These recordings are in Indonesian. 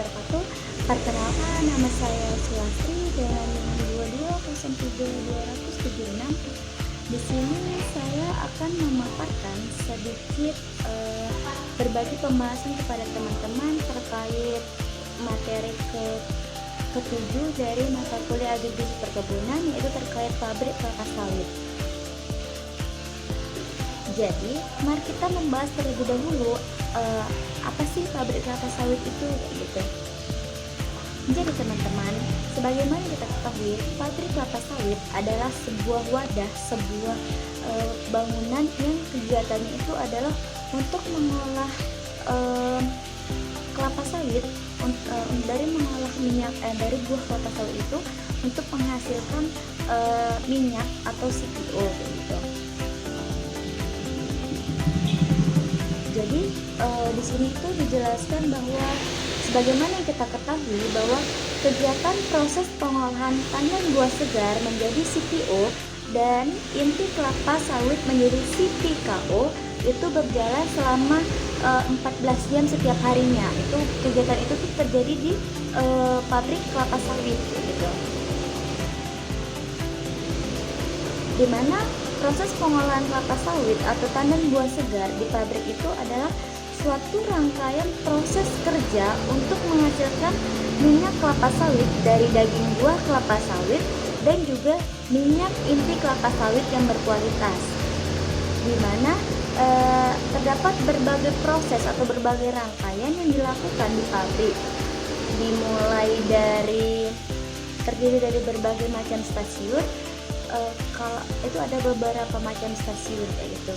wabarakatuh. Perkenalkan, nama saya Sulastri dengan NIM 2203276. Di sini saya akan memaparkan sedikit berbagi pembahasan kepada teman-teman terkait materi ketujuh dari mata kuliah agribisnis perkebunan, yaitu terkait pabrik kelapa sawit. Jadi, mari kita membahas terlebih dahulu apa sih pabrik kelapa sawit itu, gitu. Jadi teman-teman, sebagaimana kita ketahui, pabrik kelapa sawit adalah sebuah wadah, sebuah bangunan yang kegiatannya itu adalah untuk mengolah kelapa sawit, dari mengolah minyak dari buah kelapa sawit itu untuk menghasilkan minyak atau CPO, gitu. Jadi di sini itu dijelaskan bahwa sebagaimana yang kita ketahui bahwa kegiatan proses pengolahan tandan buah segar menjadi CPO dan inti kelapa sawit menjadi CPKO itu berjalan selama 14 jam setiap harinya. Itu kegiatan itu tuh terjadi di pabrik kelapa sawit, gitu. Dimana proses pengolahan kelapa sawit atau tandan buah segar di pabrik itu adalah suatu rangkaian proses kerja untuk menghasilkan minyak kelapa sawit dari daging buah kelapa sawit dan juga minyak inti kelapa sawit yang berkualitas, di mana terdapat berbagai proses atau berbagai rangkaian yang dilakukan di pabrik, dimulai dari terdiri dari berbagai macam stasiun. Kalau itu ada beberapa macam stasiun kayak gitu.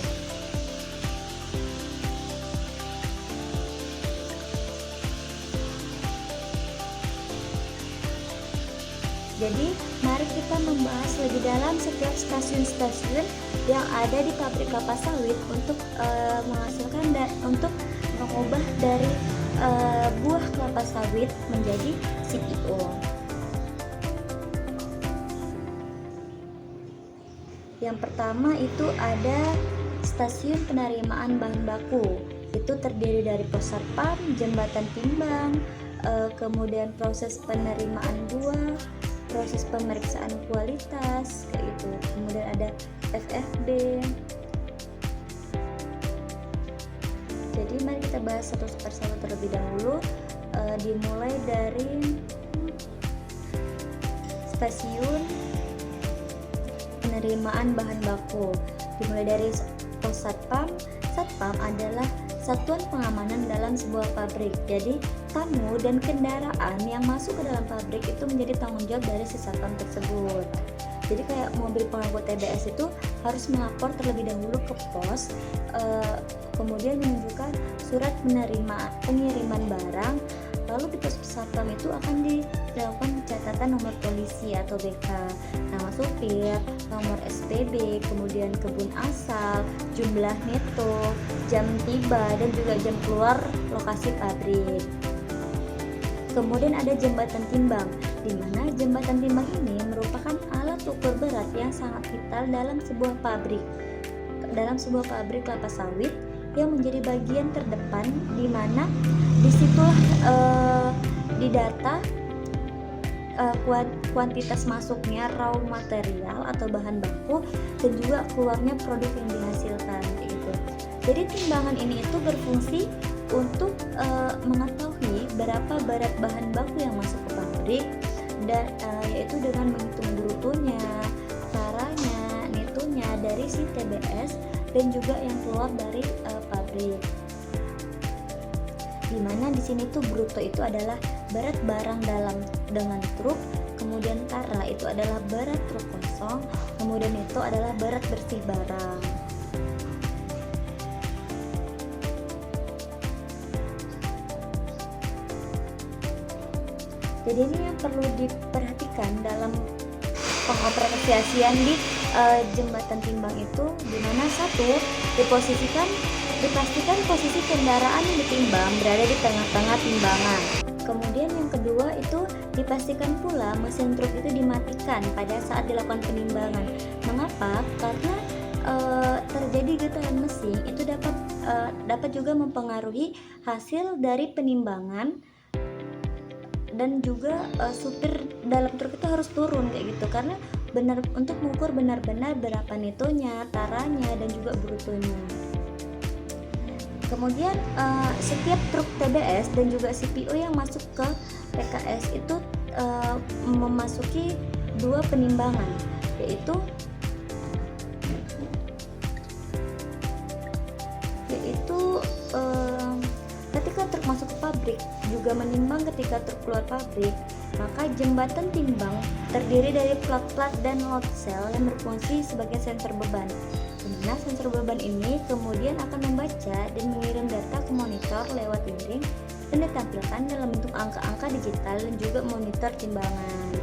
Jadi mari kita membahas lebih dalam setiap stasiun-stasiun yang ada di pabrik kelapa sawit untuk menghasilkan dan untuk mengubah dari buah kelapa sawit menjadi CPO. Yang pertama itu ada stasiun penerimaan bahan baku. Itu terdiri dari pos satpam, jembatan timbang, kemudian proses penerimaan buah, proses pemeriksaan kualitas, kayak itu. Kemudian ada FFB. Jadi mari kita bahas satu persatu terlebih dahulu. Dimulai dari stasiun penerimaan bahan baku. Dimulai dari pos satpam. Satpam adalah satuan pengamanan dalam sebuah pabrik. Jadi tamu dan kendaraan yang masuk ke dalam pabrik itu menjadi tanggung jawab dari si satpam tersebut. Jadi kayak mobil pengangkut TBS itu harus melapor terlebih dahulu ke pos, kemudian menunjukkan surat pengiriman barang. Lalu di pos satpam itu akan dilakukan catatan nomor polisi atau BK, nama supir, nomor SPB, kemudian kebun asal, jumlah neto, jam tiba, dan juga jam keluar lokasi pabrik. Kemudian ada jembatan timbang, di mana jembatan timbang ini merupakan alat ukur berat yang sangat vital dalam sebuah pabrik kelapa sawit yang menjadi bagian terdepan, di mana disitulah didata kuantitas masuknya raw material atau bahan baku dan juga keluarnya produk yang dihasilkan, gitu. Jadi timbangan ini itu berfungsi untuk mengetahui berapa berat bahan baku yang masuk ke pabrik, dan yaitu dengan menghitung brutonya, taranya, netonya dari si TBS dan juga yang keluar dari pabrik. Dimana di sini tuh bruto itu adalah berat barang dalam dengan truk, kemudian tara itu adalah berat truk kosong, kemudian itu adalah berat bersih barang. Jadi ini yang perlu diperhatikan dalam pengoperasian di jembatan timbang itu, dimana satu, dipastikan posisi kendaraan yang ditimbang berada di tengah-tengah timbangan. Kemudian yang kedua itu dipastikan pula mesin truk itu dimatikan pada saat dilakukan penimbangan. Mengapa? Karena terjadi getaran mesin itu dapat juga mempengaruhi hasil dari penimbangan dan juga supir dalam truk itu harus turun kayak gitu, karena untuk mengukur benar-benar berapa netonya, taranya, dan juga brutonya. Kemudian setiap truk TBS dan juga CPO yang masuk ke PKS itu memasuki 2 penimbangan, yaitu ketika truk masuk ke pabrik juga menimbang ketika truk keluar pabrik. Maka jembatan timbang terdiri dari plat-plat dan load cell yang berfungsi sebagai sensor beban. Dimana sensor beban ini kemudian akan membaca dan mengirim data ke monitor lewat link dan ditampilkan dalam bentuk angka-angka digital dan juga monitor timbangan.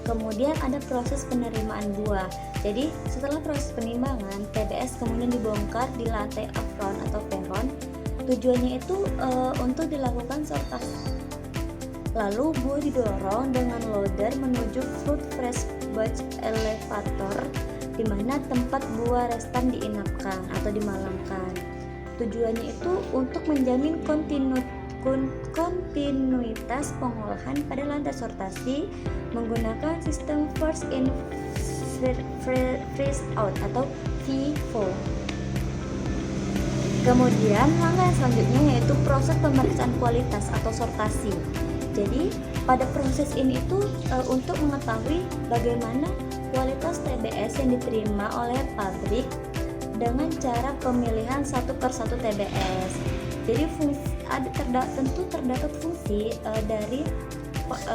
Kemudian ada proses penerimaan buah. Jadi setelah proses penimbangan, TBS kemudian dibongkar di lantai apron atau peron. Tujuannya itu untuk dilakukan sortasi. Lalu buah didorong dengan loader menuju fruit fresh batch elevator, di mana tempat buah restan diinapkan atau dimalamkan. Tujuannya itu untuk menjamin kontinuitas pengolahan pada lantai sortasi menggunakan sistem first in first out atau FIFO. Kemudian langkah selanjutnya yaitu proses pemeriksaan kualitas atau sortasi. Jadi pada proses ini itu untuk mengetahui bagaimana kualitas TBS yang diterima oleh pabrik dengan cara pemilihan satu per satu TBS. Jadi tentu terdapat fungsi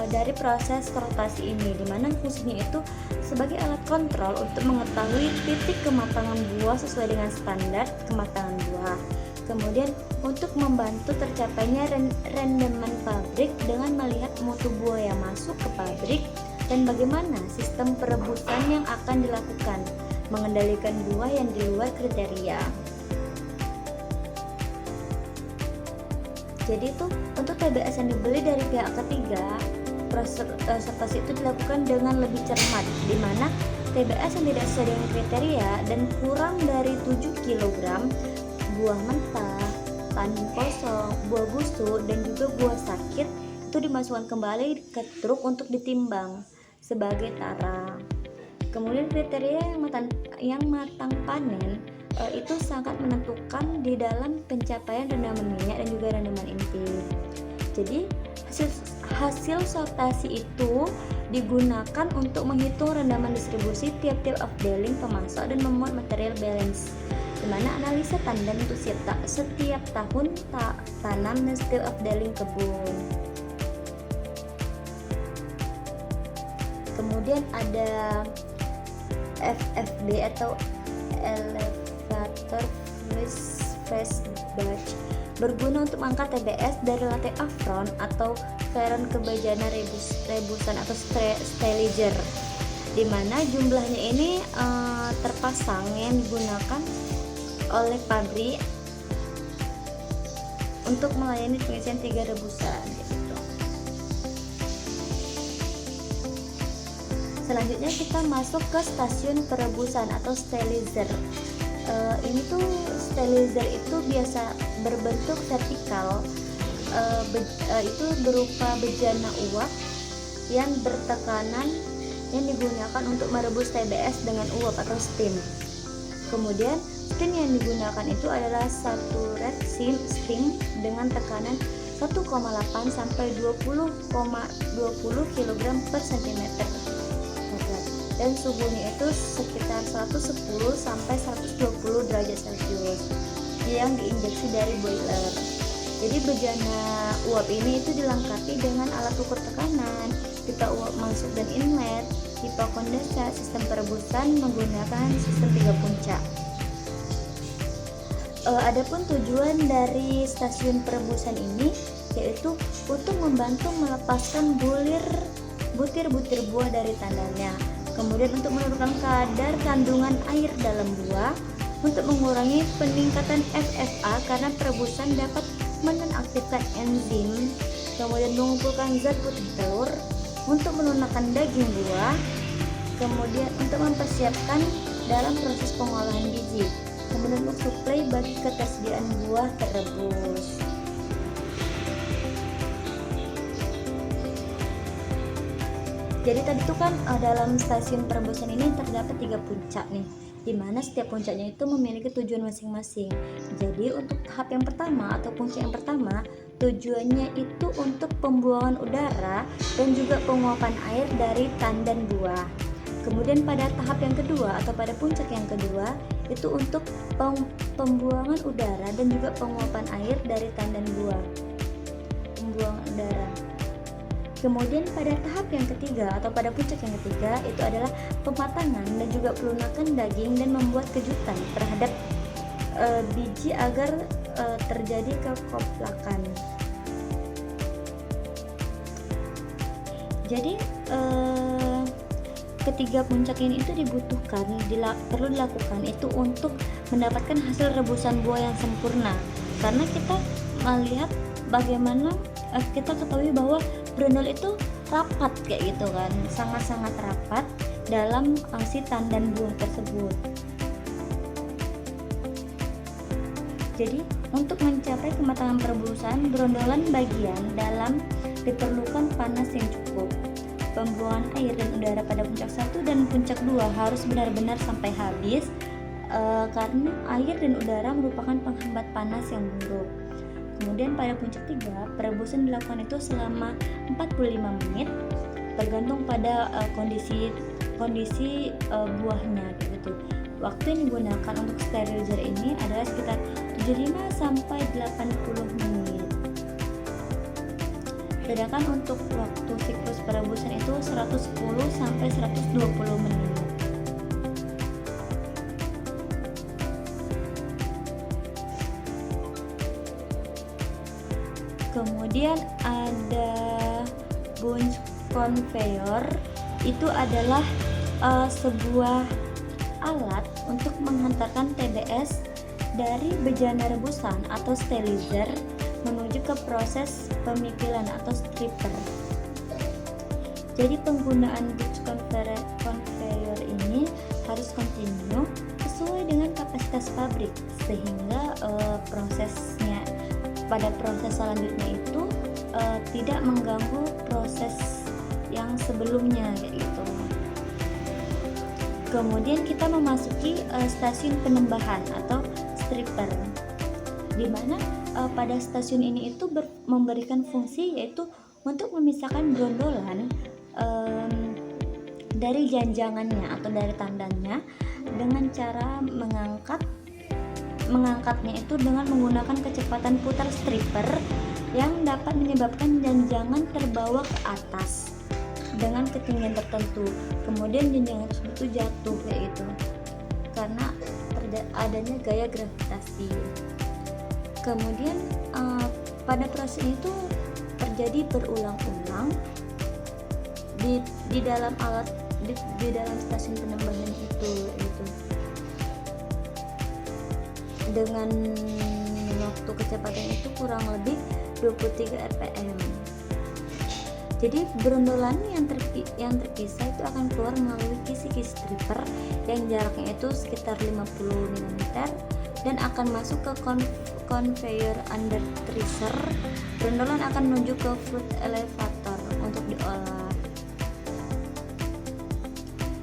dari proses rotasi ini, di mana fungsinya itu sebagai alat kontrol untuk mengetahui titik kematangan buah sesuai dengan standar kematangan buah. Kemudian untuk membantu tercapainya rendeman pabrik dengan melihat mutu buah yang masuk ke pabrik dan bagaimana sistem perebusan yang akan dilakukan, mengendalikan buah yang di luar kriteria. Jadi itu untuk TBS yang dibeli dari pihak ketiga, proses sortasi itu dilakukan dengan lebih cermat, di mana TBS yang tidak sesuai dengan kriteria dan kurang dari 7 kg buah mentah, tandan kosong, buah busuk, dan juga buah sakit itu dimasukkan kembali ke truk untuk ditimbang sebagai tara. Kemudian kriteria yang matang panen itu sangat menentukan di dalam pencapaian rendaman minyak dan juga rendaman inti. Jadi hasil sortasi itu digunakan untuk menghitung rendaman distribusi tiap-tiap afdeling pemasok dan memuat material balance, di mana analisa tandan untuk setiap tahun tanam dan setiap afdeling kebun. Kemudian ada FFB atau elevator fresh batch, berguna untuk mengangkat TBS dari lantai apron atau peron ke bejana rebusan atau stylizer, di mana jumlahnya ini terpasang yang digunakan oleh pabrik untuk melayani pengisian 3 rebusan gitu. Selanjutnya kita masuk ke stasiun perebusan atau stylizer. Ini tuh stylizer itu biasa berbentuk vertikal, itu berupa bejana uap yang bertekanan yang digunakan untuk merebus TBS dengan uap atau steam. Kemudian steam yang digunakan itu adalah satu red steam dengan tekanan 1,8 sampai 20,20 kg per cm dan suhunya itu sekitar 110 sampai 120 derajat Celcius yang diinjeksi dari boiler. Jadi bejana uap ini itu dilengkapi dengan alat ukur tekanan, pipa uap masuk dan inlet, pipa kondensat, sistem perebusan menggunakan sistem 3 puncak. Adapun tujuan dari stasiun perebusan ini yaitu untuk membantu melepaskan butir-butir buah dari tandannya. Kemudian untuk menurunkan kadar kandungan air dalam buah, untuk mengurangi peningkatan FFA karena perebusan dapat menonaktifkan enzim, kemudian mengumpulkan zat putih telur, untuk melunakkan daging buah, kemudian untuk mempersiapkan dalam proses pengolahan biji, kemudian untuk suplai bagi ketersediaan buah terebus. Jadi tadi tuh kan dalam stasiun Perebusan ini terdapat 3 puncak nih, di mana setiap puncaknya itu memiliki tujuan masing-masing. Jadi untuk tahap yang pertama atau puncak yang pertama, tujuannya itu untuk pembuangan udara dan juga penguapan air dari tandan buah. Kemudian pada tahap yang kedua atau pada puncak yang kedua itu untuk pembuangan udara dan juga penguapan air dari tandan buah. Pembuangan udara. Kemudian pada tahap yang ketiga atau pada puncak yang ketiga itu adalah pematangan dan juga pelunakan daging dan membuat kejutan terhadap biji agar terjadi kekoplakan. Jadi ketiga puncak ini itu dibutuhkan, perlu dilakukan itu untuk mendapatkan hasil rebusan buah yang sempurna. Karena kita melihat bagaimana kita ketahui bahwa brondol itu rapat kayak gitu kan, sangat-sangat rapat dalam si tandan buah tersebut. Jadi untuk mencapai kematangan perebusan, brondolan bagian dalam diperlukan panas yang cukup. Pembuangan air dan udara pada puncak 1 dan puncak 2 harus benar-benar sampai habis karena air dan udara merupakan penghambat panas yang buruk. Kemudian pada puncak 3, perebusan dilakukan itu selama 45 menit tergantung pada kondisi buahnya gitu. Waktu yang digunakan untuk sterilizer ini adalah sekitar 75 sampai 80 menit. Sedangkan untuk waktu siklus perebusan itu 110 sampai 120 menit. Kemudian ada bunch conveyor, itu adalah sebuah alat untuk menghantarkan TBS dari bejana rebusan atau sterilizer menuju ke proses pemipilan atau stripper. Jadi penggunaan bunch conveyor ini harus kontinu sesuai dengan kapasitas pabrik sehingga prosesnya pada proses selanjutnya itu tidak mengganggu proses yang sebelumnya gitu. Kemudian kita memasuki stasiun penembahan atau stripper, di mana pada stasiun ini itu memberikan fungsi yaitu untuk memisahkan brondolan dari janjangannya atau dari tandannya dengan cara mengangkatnya itu dengan menggunakan kecepatan putar stripper yang dapat menyebabkan janjangan terbawa ke atas dengan ketinggian tertentu. Kemudian janjangan tersebut itu jatuh kayak gitu karena adanya gaya gravitasi. Kemudian pada proses itu terjadi berulang-ulang di dalam alat di dalam stasiun penembahan itu dengan waktu kecepatan itu kurang lebih 23 rpm. Jadi brondolan yang terpisah itu akan keluar melalui kisi-kisi stripper yang jaraknya itu sekitar 50 mm dan akan masuk ke conveyor under tracer. Brondolan akan menuju ke fruit elevator untuk diolah.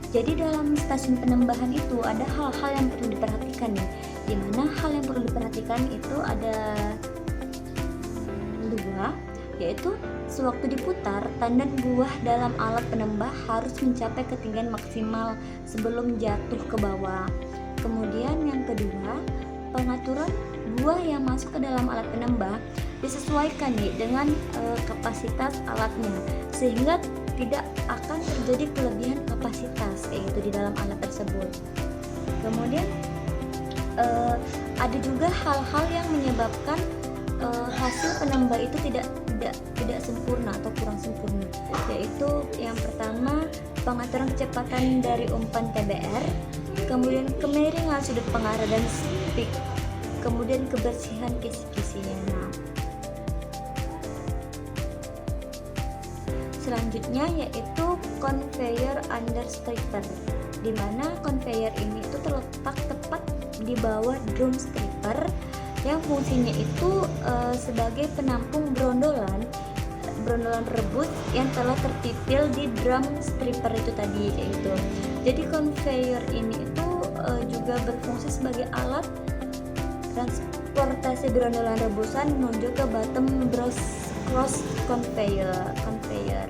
Jadi dalam stasiun penembahan itu ada hal-hal yang perlu diperhatikan nih. Dimana hal yang perlu diperhatikan itu ada dua, yaitu sewaktu diputar, tandan buah dalam alat penembah harus mencapai ketinggian maksimal sebelum jatuh ke bawah. Kemudian yang kedua, pengaturan buah yang masuk ke dalam alat penembah disesuaikan nih dengan kapasitas alatnya sehingga tidak akan terjadi kelebihan kapasitas yaitu di dalam alat tersebut. Kemudian ada juga hal-hal yang menyebabkan hasil penembah itu tidak sempurna atau kurang sempurna, yaitu yang pertama pengaturan kecepatan dari umpan TBR, kemudian kemiringan sudut pengarah dan stick, kemudian kebersihan kisi-kisinya. Selanjutnya yaitu conveyor under stripper, di mana conveyor ini itu terletak tepat di bawah drum stripper yang fungsinya itu sebagai penampung brondolan brondolan rebus yang telah terpipil di drum stripper itu tadi, kayak gitu. Jadi conveyor ini itu juga berfungsi sebagai alat transportasi brondolan rebusan menuju ke bottom cross conveyor.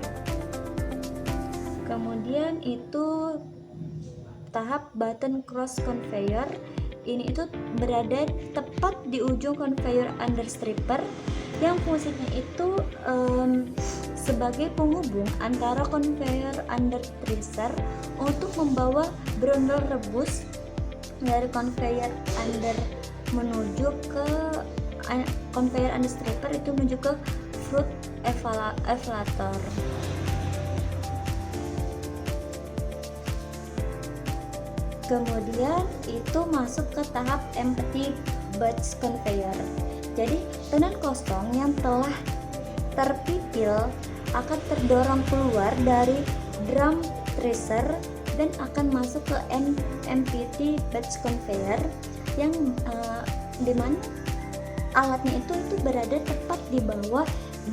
Kemudian itu tahap button cross conveyor ini itu berada tepat di ujung conveyor under stripper yang fungsinya itu sebagai penghubung antara conveyor under tracer untuk membawa brondol rebus dari conveyor under menuju ke conveyor under stripper itu menuju ke fruit elevator. Kemudian itu masuk ke tahap empty batch conveyor. Jadi tenan kosong yang telah terpipil akan terdorong keluar dari drum tracer dan akan masuk ke empty batch conveyor yang dimana alatnya itu berada tepat di bawah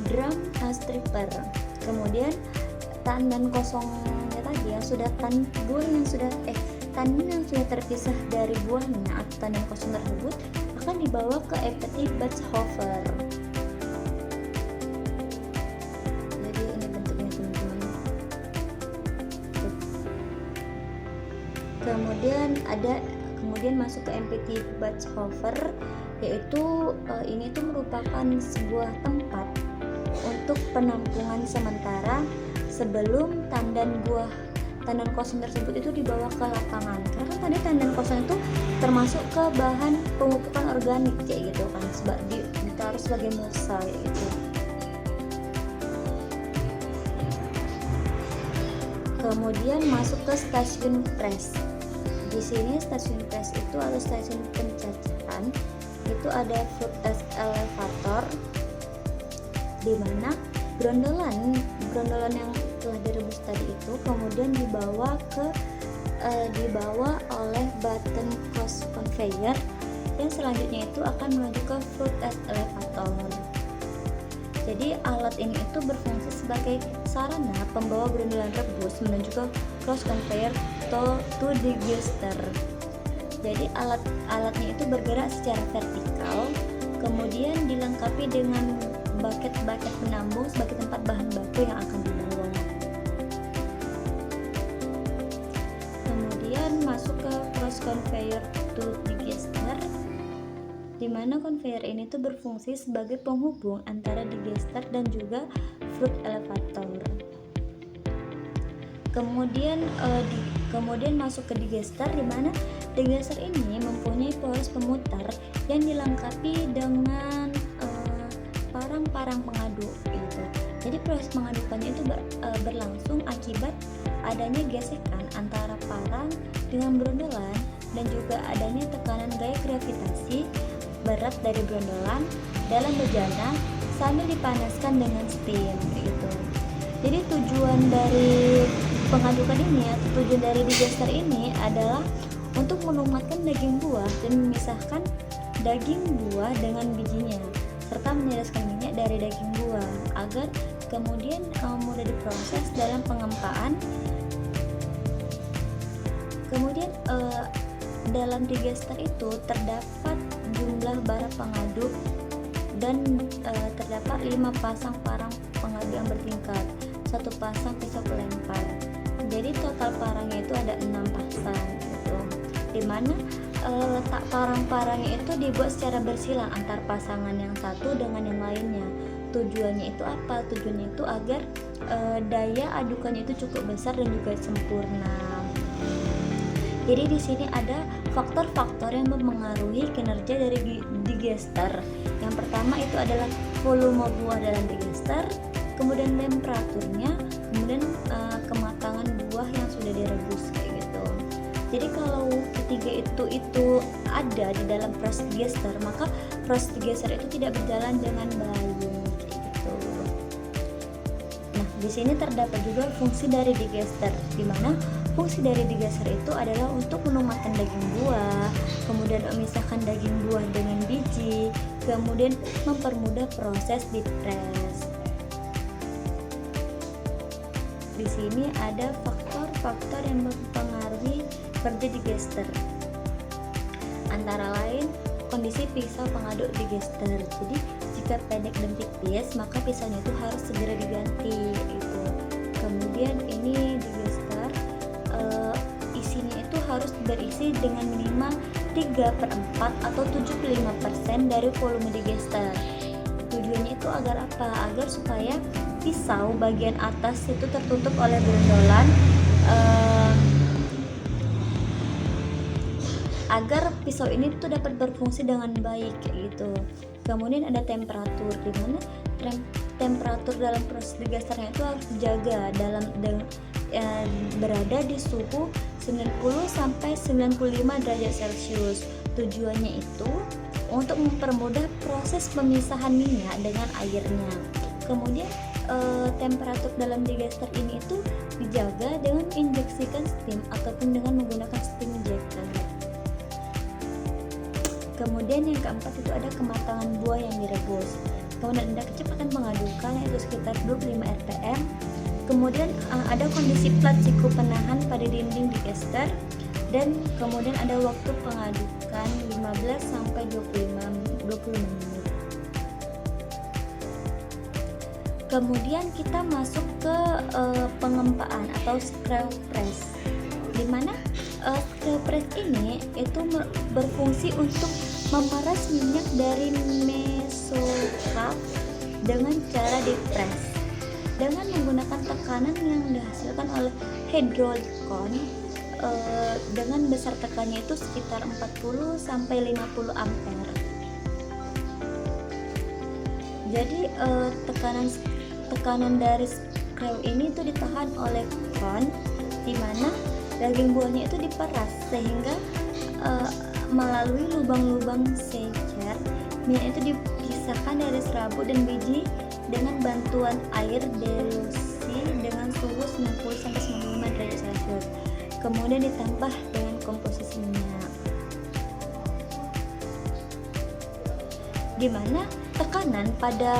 drum stripper. Kemudian tanan kosongnya tadi yang sudah tanin yang sudah terpisah dari buahnya atau tanan kosong tersebut akan dibawa ke empty batch hover. Jadi ini bentuknya teman-teman. Kemudian masuk ke empty batch hover, yaitu ini tuh merupakan sebuah tempat untuk penampungan sementara sebelum tandan kosong tersebut itu dibawa ke lapangan. Karena tadi tandan kosong itu termasuk ke bahan pemupukan organik kayak gitu kan, ditaruh sebagai mulsa kayak gitu. Kemudian masuk ke stasiun press. Di sini stasiun press itu atau stasiun pencacahan itu ada fruit elevator, di mana brondolan yang telah direbus tadi itu kemudian dibawa oleh button cross conveyor dan selanjutnya itu akan menuju ke fruit elevator. Jadi alat ini itu berfungsi sebagai sarana pembawa brondolan rebus menuju ke cross conveyor to digester. Jadi alatnya itu bergerak secara vertikal, kemudian dilengkapi dengan bucket penambung sebagai tempat bahan baku yang akan dibawa. Kemudian masuk ke cross conveyor to digester, di mana conveyor ini tuh berfungsi sebagai penghubung antara digester dan juga fruit elevator. Kemudian masuk ke digester, di mana digester ini mempunyai poros pemutar yang dilengkapi dengan parang pengaduk gitu. Jadi proses pengadukannya itu berlangsung akibat adanya gesekan antara parang dengan brondolan dan juga adanya tekanan gaya gravitasi berat dari brondolan dalam bejana sambil dipanaskan dengan steam gitu. Jadi tujuan dari pengadukan ini atau tujuan dari digester ini adalah untuk melumatkan daging buah dan memisahkan daging buah dengan bijinya, serta menyiriskan minyak dari daging buah agar kemudian mudah diproses dalam pengempaan. Kemudian dalam digester itu terdapat jumlah bara pengaduk dan terdapat 5 pasang parang pengaduk yang bertingkat, 1 pasang pisau pelempar. Jadi total parangnya itu ada 6 pasang gitu. Dimana letak parang-parangnya itu dibuat secara bersilang antar pasangan yang satu dengan yang lainnya. Tujuannya itu apa? Tujuannya itu agar daya adukannya itu cukup besar dan juga sempurna. Jadi di sini ada faktor-faktor yang mempengaruhi kinerja dari digester. Yang pertama itu adalah volume buah dalam digester, kemudian temperaturnya, kemudian kematangan buah yang sudah direbus kayak gitu. Jadi kalau ketiga itu ada di dalam proses digester, maka proses digester itu tidak berjalan dengan baik kayak gitu. Nah, di sini terdapat juga fungsi dari digester, di mana fungsi dari digester itu adalah untuk melumatkan daging buah, kemudian memisahkan daging buah dengan biji, kemudian mempermudah proses di press. di sini ada faktor-faktor yang mempengaruhi kerja digester. Antara lain kondisi pisau pengaduk digester. Jadi jika pendek dan tipis, maka pisaunya itu harus segera diganti gitu. Kemudian ini digester, isinya itu harus berisi dengan minimal 3/4 atau 75% dari volume digester. Tujuannya itu agar apa? Agar supaya pisau bagian atas itu tertutup oleh brondolan, agar pisau ini tuh dapat berfungsi dengan baik gitu. Kemudian ada temperatur, di mana temperatur dalam proses digesternya itu harus dijaga berada di suhu 90 sampai 95 derajat Celcius. Tujuannya itu untuk mempermudah proses pemisahan minyak dengan airnya. Kemudian temperatur dalam digester ini itu dijaga dengan injeksikan steam ataupun dengan menggunakan steam injector. Kemudian yang keempat itu ada kematangan buah yang direbus. Kemudian ada kecepatan pengadukan yaitu sekitar 25 rpm. Kemudian ada kondisi plat siku penahan pada dinding digester, dan kemudian ada waktu pengadukan 15 sampai 20 menit. Kemudian kita masuk ke pengempaan atau screw press, di mana screw press ini itu berfungsi untuk memeras minyak dari mesocarp dengan cara dipres dengan menggunakan tekanan yang dihasilkan oleh hydraulic cone, dengan besar tekanannya itu sekitar 40 sampai 50 ampere. Jadi tekanan dari screw ini itu ditahan oleh cone, di mana daging buahnya itu diperas sehingga melalui lubang-lubang secer minyak itu dipisahkan dari serabut dan biji dengan bantuan air delusi dengan suhu 90 sampai 95 derajat Celcius. Kemudian ditambah dengan komposisi minyak, di mana tekanan pada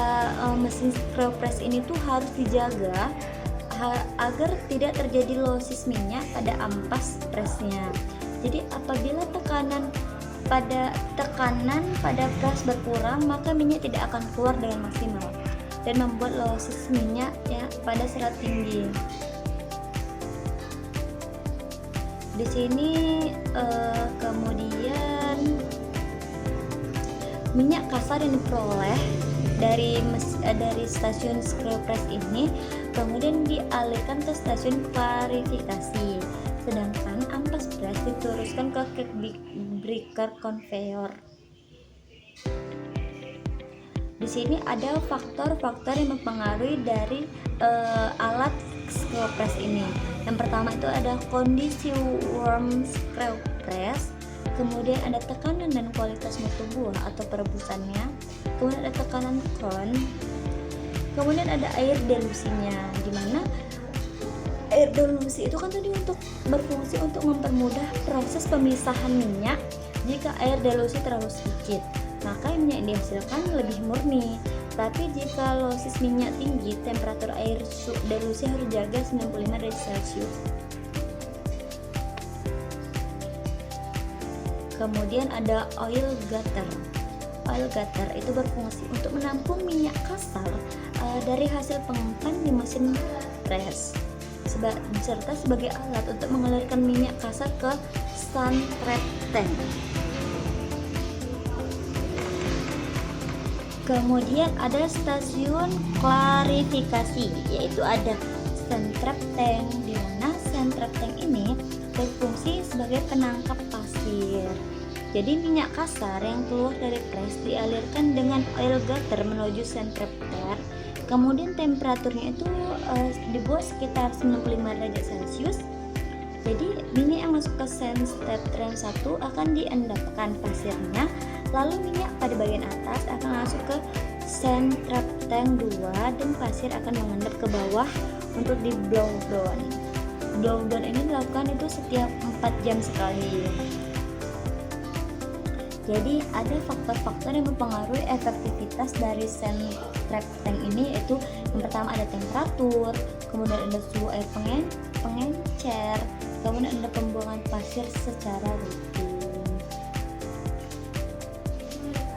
mesin screw press ini tuh harus dijaga agar tidak terjadi losis minyak pada ampas presnya. Jadi apabila tekanan pada pres berkurang, maka minyak tidak akan keluar dengan maksimal dan membuat losis minyak ya pada serat tinggi. Di sini kemudian minyak kasar yang diperoleh dari stasiun screw press ini kemudian dialihkan ke stasiun klarifikasi, sedangkan ampas press diteruskan ke cake breaker conveyor. Di sini ada faktor-faktor yang mempengaruhi dari alat screw press ini. Yang pertama itu ada kondisi warm screw press, kemudian ada tekanan dan kualitas mutu buah atau perebusannya, kemudian ada tekanan cone, kemudian ada air delusinya, di mana air delusi itu kan tadi untuk berfungsi untuk mempermudah proses pemisahan minyak. Jika air delusi terlalu sedikit, maka minyak yang dihasilkan lebih murni. Tapi jika losis minyak tinggi, temperatur air delusi harus jaga 95 derajat Celcius. Kemudian ada oil gutter. Oil gutter itu berfungsi untuk menampung minyak kasar dari hasil pengempan di mesin press, serta sebagai alat untuk mengalirkan minyak kasar ke sun trap tank. Kemudian ada stasiun klarifikasi, yaitu ada sun trap tank, di mana sun trap tank ini berfungsi sebagai penangkap pasir. Jadi minyak kasar yang keluar dari press dialirkan dengan oil gutter menuju centrifugal. Kemudian temperaturnya itu dibuat sekitar 95 derajat Celcius. Jadi minyak yang masuk ke step tram 1 akan diendapkan pasirnya, lalu minyak pada bagian atas akan masuk ke centrap tank 2 dan pasir akan mengendap ke bawah untuk di blow down. Blow down ini dilakukan itu setiap 4 jam sekali. Jadi ada faktor-faktor yang mempengaruhi efektivitas dari centrap tank ini, yaitu Yang pertama ada temperatur, kemudian ada suhu air pengencer, kemudian ada pembuangan pasir secara rutin.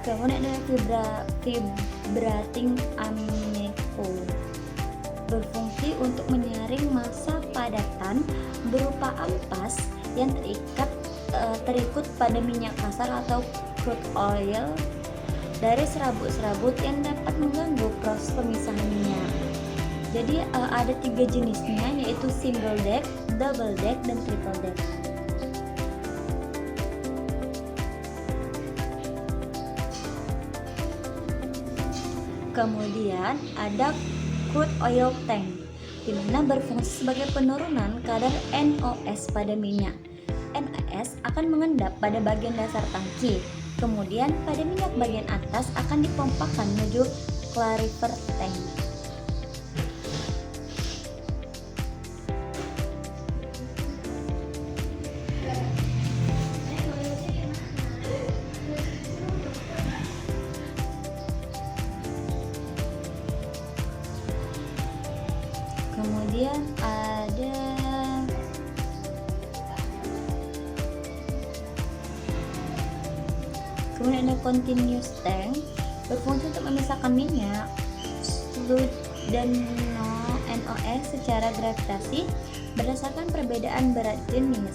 Kemudian ada vibrating ammeco, berfungsi untuk menyaring massa padatan berupa ampas yang terikut pada minyak kasar atau crude oil dari serabut-serabut yang dapat mengganggu proses pemisahan minyak. Jadi ada 3 jenisnya, yaitu single deck, double deck, dan triple deck. Kemudian ada crude oil tank, di mana berfungsi sebagai penurunan kadar NOx pada minyak. NOx akan mengendap pada bagian dasar tangki, kemudian pada minyak bagian atas akan dipompakan menuju clarifier tank. Kemudian ada continuous tank, berfungsi untuk memisahkan minyak, fluid, dan NOx secara gravitasi berdasarkan perbedaan berat jenis,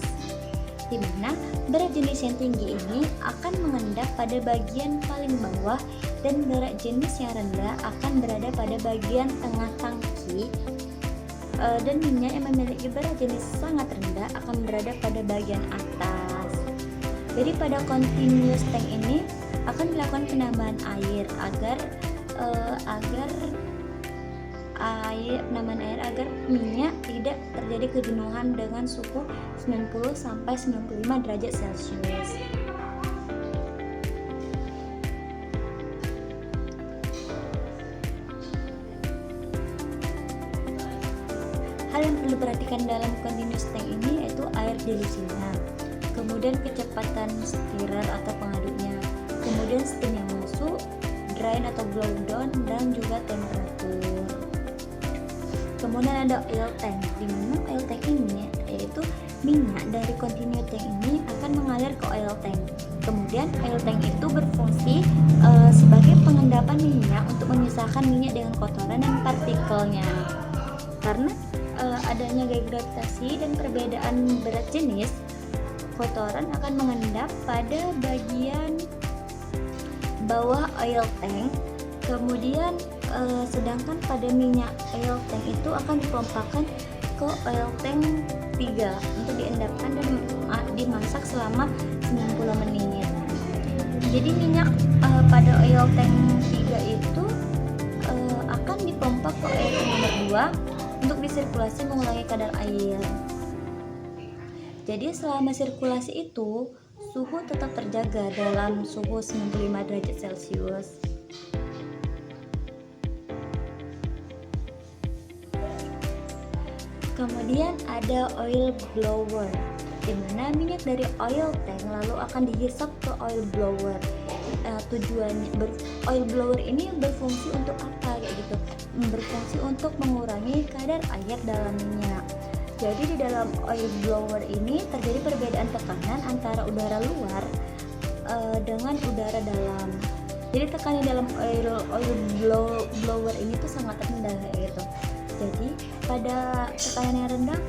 di mana berat jenis yang tinggi ini akan mengendap pada bagian paling bawah dan berat jenis yang rendah akan berada pada bagian tengah tangki, dan minyak yang memiliki berat jenis sangat rendah akan berada pada bagian atas. Jadi pada continuous tank ini akan dilakukan penambahan air agar minyak tidak terjadi kejenuhan dengan suhu 90 sampai 95 derajat Celcius. Hal yang perlu diperhatikan dalam continuous tank ini yaitu air dilusinya, kemudian kecepatan stirrer atau pengaduknya, kemudian steam yang masuk, drain atau blow down, dan juga temperatur. Kemudian ada oil tank, di mana oil tank ini yaitu minyak dari continuous tank ini akan mengalir ke oil tank. Kemudian oil tank itu berfungsi sebagai pengendapan minyak untuk memisahkan minyak dengan kotoran dan partikelnya. Karena adanya gaya gravitasi dan perbedaan berat jenis, kotoran akan mengendap pada bagian bawah oil tank, kemudian sedangkan pada minyak oil tank itu akan dipompakan ke oil tank 3 untuk diendapkan dan dimasak selama 90 menit. Jadi minyak pada oil tank 3 itu akan dipompa ke oil tank nomor 2 untuk disirkulasi mengurangi kadar air. Jadi selama sirkulasi itu suhu tetap terjaga dalam suhu 95 derajat Celcius. Kemudian ada oil blower, di mana minyak dari oil tank lalu akan dihisap ke oil blower. Tujuannya oil blower ini berfungsi untuk apa kayak gitu? Berfungsi untuk mengurangi kadar air dalam minyak. Jadi di dalam oil blower ini terjadi perbedaan tekanan antara udara luar dengan udara dalam. Jadi tekanan dalam oil blower ini tuh sangat rendah gitu. Jadi pada tekanan yang rendah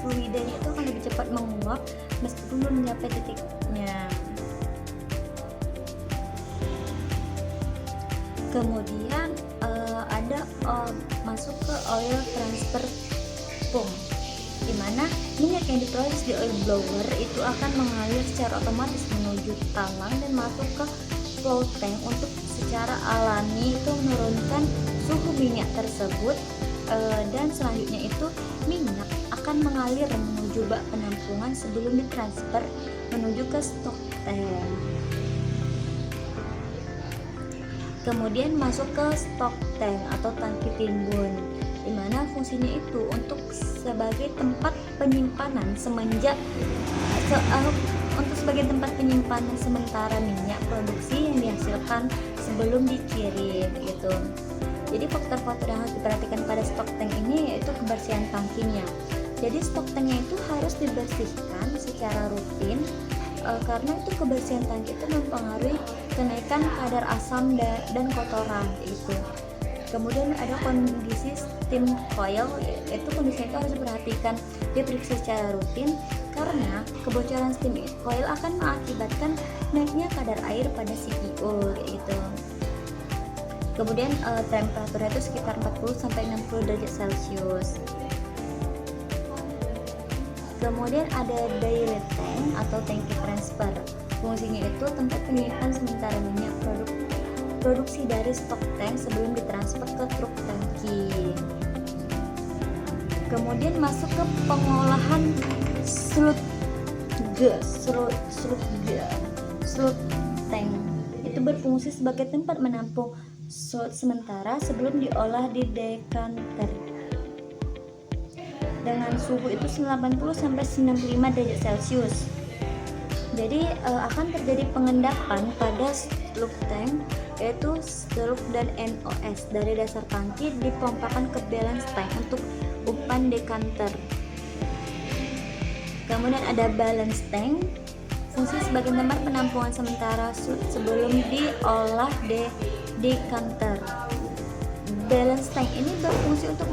fluidanya itu akan lebih cepat menguap meskipun belum mencapai titiknya. Kemudian ada masuk ke oil transfer pump, di mana minyak yang diproses di oil blower itu akan mengalir secara otomatis menuju talang dan masuk ke flow tank untuk secara alami itu menurunkan suhu minyak tersebut, dan selanjutnya itu minyak akan mengalir menuju bak penampungan sebelum ditransfer menuju ke stok tank. Kemudian masuk ke stok tank atau tangki timbun, di mana fungsinya itu untuk sebagai tempat penyimpanan sementara minyak produksi yang dihasilkan sebelum dikirim gitu. Jadi faktor-faktor yang harus diperhatikan pada stok tank ini yaitu kebersihan tangkinya. Jadi stok tanknya itu harus dibersihkan secara rutin karena itu kebersihan tangki itu mempengaruhi kenaikan kadar asam dan kotoran itu. Kemudian ada kondisi steam coil, itu kondisinya itu harus diperhatikan, diperiksa secara rutin karena kebocoran steam coil akan mengakibatkan naiknya kadar air pada CPU gitu. Kemudian temperaturnya itu sekitar 40 sampai 60 derajat Celcius. Kemudian ada daily tank atau tangki transfer. Fungsinya itu tempat penyimpanan sementara minyak produksi dari stok tank sebelum ditransfer ke truk tangki. Kemudian masuk ke pengolahan sludge tank. Itu berfungsi sebagai tempat menampung sludge sementara sebelum diolah di dekanter dengan suhu itu 90 sampai 95 derajat Celcius. Jadi akan terjadi pengendapan pada sludge tank, yaitu sludge dan NOS dari dasar tangki dipompakan ke balance tank untuk umpan dekanter. Kemudian ada balance tank, fungsi sebagai tempat penampungan sementara sludge sebelum diolah dekanter. Balance tank ini berfungsi untuk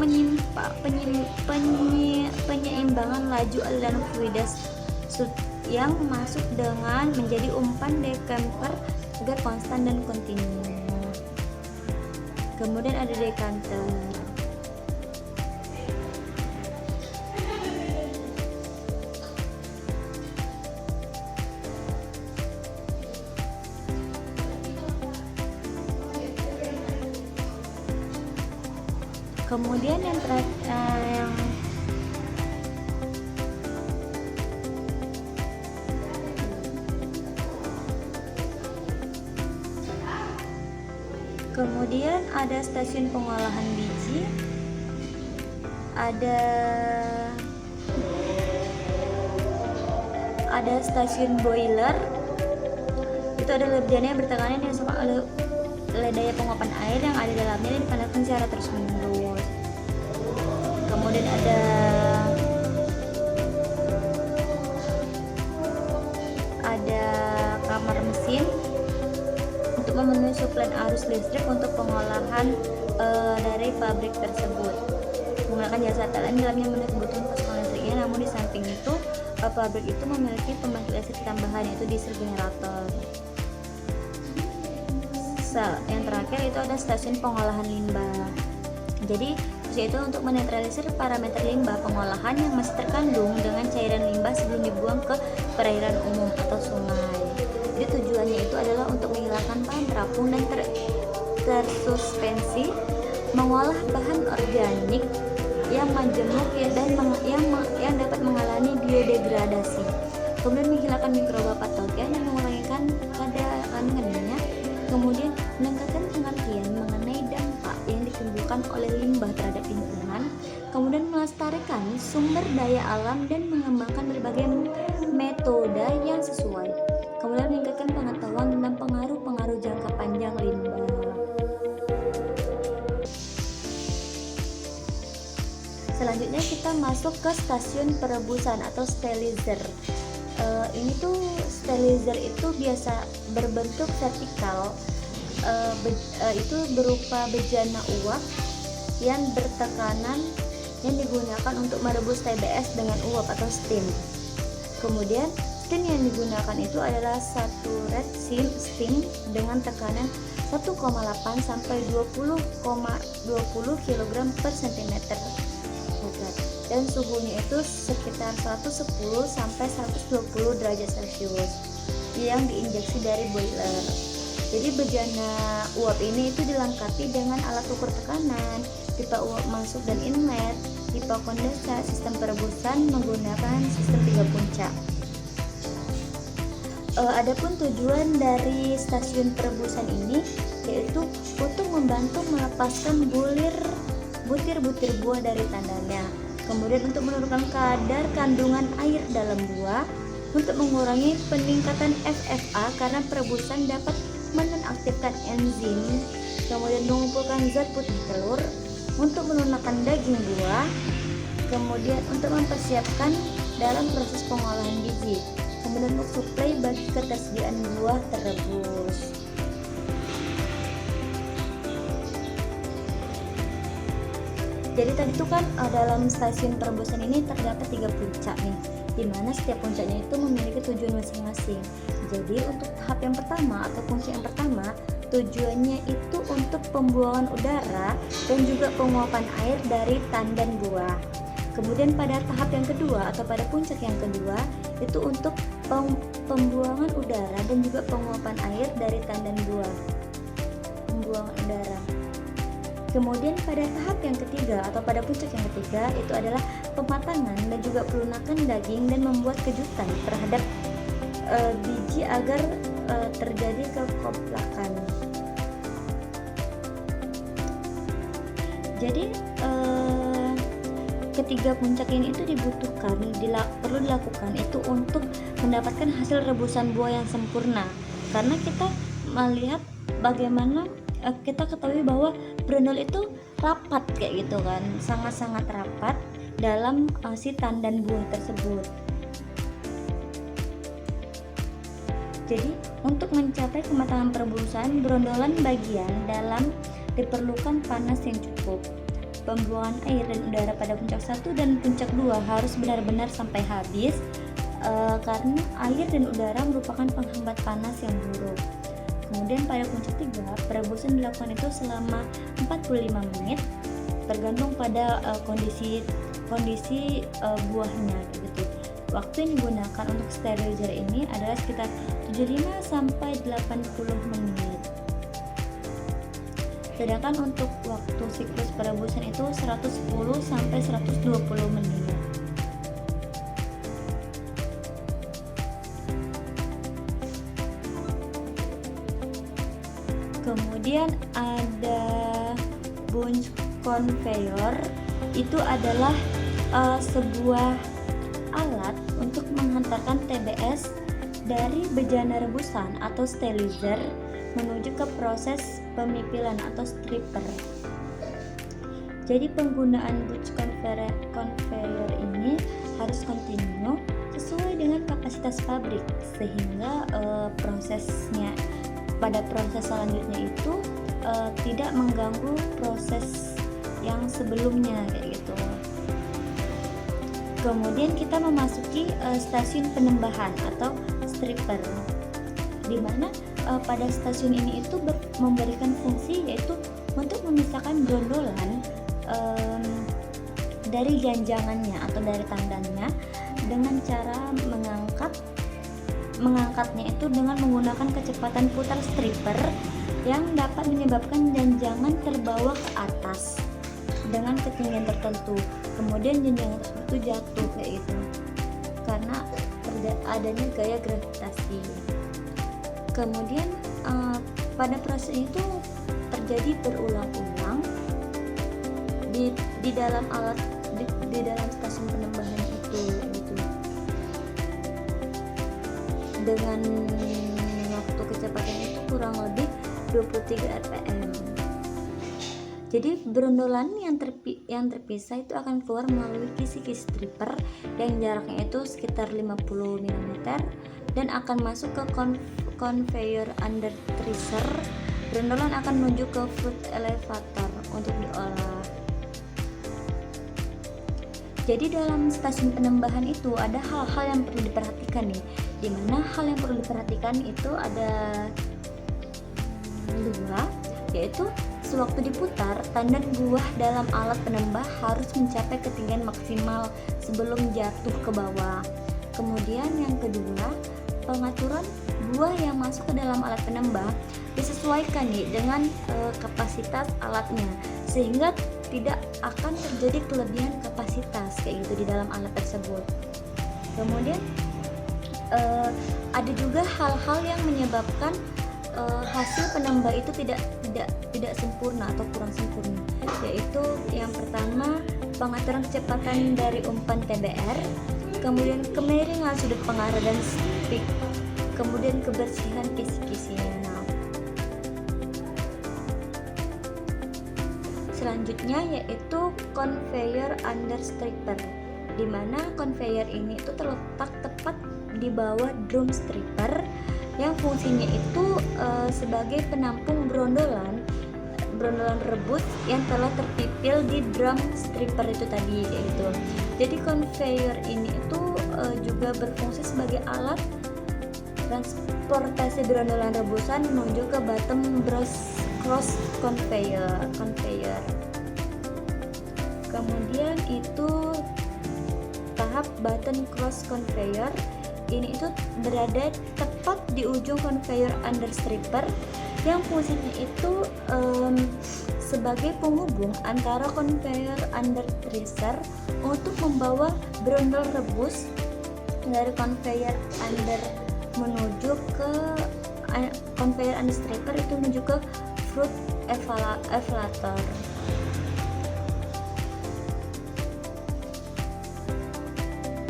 penyeimbangan laju aliran fluida yang masuk dengan menjadi umpan dekanter agar konstan dan kontinu. Kemudian ada dekanter. Kemudian yang kemudian ada stasiun pengolahan biji, ada stasiun boiler, itu ada lebihannya bertekanan yang sama oleh daya penguapan air yang ada dalamnya dan dipanaskan secara terus-menerus. Kemudian ada kamar mesin untuk memenuhi suplai arus listrik untuk pengolahan dari pabrik tersebut. Menggunakan jasa PLN dalamnya memenuhi kebutuhan pasokan listriknya, namun di samping itu pabrik itu memiliki pembangkit listrik tambahan, yaitu diesel generator. Yang terakhir itu ada stasiun pengolahan limbah. Jadi fungsi itu untuk menetralisir parameter limbah pengolahan yang masih terkandung dengan cairan limbah sebelum dibuang ke perairan umum atau sungai. Jadi tujuannya itu adalah untuk menghilangkan bahan terapung dan tersuspensi, mengolah bahan organik yang majemuk dan yang dapat mengalami biodegradasi, kemudian menghilangkan mikroba patogen dan mengurangi kadar minyak. Kemudian meningkatkan pengertian mengenai dampak yang ditimbulkan oleh limbah terhadap lingkungan, kemudian melestarikan sumber daya alam dan mengembangkan berbagai metode yang sesuai, kemudian meningkatkan pengetahuan tentang pengaruh jangka panjang limbah. Selanjutnya kita masuk ke stasiun perebusan atau sterilizer. Ini tuh sterilizer itu biasa berbentuk vertikal, itu berupa bejana uap yang bertekanan yang digunakan untuk merebus TBS dengan uap atau steam. Kemudian steam yang digunakan itu adalah satu red steam dengan tekanan 1,8 sampai 20 kg per cm dan suhunya itu sekitar 110 sampai 120 derajat Celcius yang diinjeksi dari boiler. Jadi bejana uap ini itu dilengkapi dengan alat ukur tekanan, pipa uap masuk dan inlet, pipa kondensat, sistem perebusan menggunakan sistem 3 puncak. Adapun tujuan dari stasiun perebusan ini yaitu untuk membantu melepaskan butir-butir buah dari tandanya. Kemudian untuk menurunkan kadar kandungan air dalam buah, untuk mengurangi peningkatan FFA karena perebusan dapat menonaktifkan enzim, kemudian mengumpulkan zat putih telur untuk melunakkan daging buah, kemudian untuk mempersiapkan dalam proses pengolahan biji, kemudian untuk suplai bagi ketersediaan buah terebus. Jadi tadi itu kan dalam stasiun perebusan ini terdapat 3 puncak nih, di mana setiap puncaknya itu memiliki tujuan masing-masing. Jadi untuk tahap yang pertama atau puncak yang pertama, tujuannya itu untuk pembuangan udara dan juga penguapan air dari tandan buah. Kemudian pada tahap yang kedua atau pada puncak yang kedua itu untuk pembuangan udara dan juga penguapan air dari tandan buah. Pembuangan udara. Kemudian pada tahap yang ketiga atau pada puncak yang ketiga itu adalah pematangan dan juga pelunakan daging dan membuat kejutan terhadap biji agar terjadi kekoplakan. Jadi ketiga puncak ini itu dibutuhkan, perlu dilakukan itu untuk mendapatkan hasil rebusan buah yang sempurna. Karena kita melihat bagaimana kita ketahui bahwa brondol itu rapat kayak gitu kan, sangat-sangat rapat dalam si tandan buah tersebut. Jadi untuk mencapai kematangan perebusan, brondolan bagian dalam diperlukan panas yang cukup. Pembuangan air dan udara pada puncak 1 dan puncak 2 harus benar-benar sampai habis karena air dan udara merupakan penghambat panas yang buruk. Kemudian pada puncak 3, perebusan dilakukan itu selama 45 menit tergantung pada kondisi buahnya gitu. Waktu yang digunakan untuk sterilizer ini adalah sekitar 75 sampai 80 menit. Sedangkan untuk waktu siklus perebusan itu 110 sampai 120 menit. Kemudian ada bunch conveyor, itu adalah sebuah alat untuk menghantarkan TBS dari bejana rebusan atau sterilizer menuju ke proses pemipilan atau stripper. Jadi penggunaan bunch conveyor ini harus kontinu sesuai dengan kapasitas pabrik sehingga prosesnya pada proses selanjutnya itu tidak mengganggu proses yang sebelumnya kayak gitu. Kemudian kita memasuki stasiun penembahan atau stripper, di mana pada stasiun ini itu memberikan fungsi yaitu untuk memisahkan brondolan dari janjangannya atau dari tandannya dengan cara mengangkatnya itu dengan menggunakan kecepatan putar stripper yang dapat menyebabkan janjangan terbawa ke atas dengan ketinggian tertentu. Kemudian janjangan tersebut jatuh kayak itu karena adanya gaya gravitasi. Kemudian pada proses itu terjadi berulang-ulang di dalam alat di dalam stasiun penembahan itu gitu. Dengan waktu kecepatannya itu kurang lebih 23 rpm. Jadi brondolan yang terpisah itu akan keluar melalui kisi-kisi stripper yang jaraknya itu sekitar 50 mm dan akan masuk ke conveyor under tracer. Brondolan akan menuju ke food elevator untuk diolah. Jadi dalam stasiun penembahan itu ada hal-hal yang perlu diperhatikan nih. Dimana hal yang perlu diperhatikan itu ada 2, yaitu sewaktu diputar, tandan buah dalam alat penembah harus mencapai ketinggian maksimal sebelum jatuh ke bawah. Kemudian yang kedua, pengaturan buah yang masuk ke dalam alat penembah disesuaikan nih dengan kapasitas alatnya, sehingga tidak akan terjadi kelebihan kapasitas kayak gitu di dalam alat tersebut. Kemudian ada juga hal-hal yang menyebabkan hasil penembah itu tidak sempurna atau kurang sempurna, yaitu yang pertama pengaturan kecepatan dari umpan TBR, kemudian kemiringan sudut pengarah dan stick, kemudian kebersihan kisi-kisinya. Nah, selanjutnya yaitu conveyor under stripper, di mana conveyor ini itu terletak tepat di bawah drum stripper yang fungsinya itu sebagai penampung brondolan rebus yang telah terpipil di drum stripper itu tadi yaitu. Jadi conveyor ini itu juga berfungsi sebagai alat transportasi brondolan rebusan menuju ke bottom cross conveyor. Kemudian itu tahap button cross conveyor ini itu berada tepat di ujung conveyor under stripper yang fungsinya itu sebagai penghubung antara conveyor under tracer untuk membawa brondol rebus dari conveyor under menuju ke conveyor under stripper itu menuju ke fruit elevator.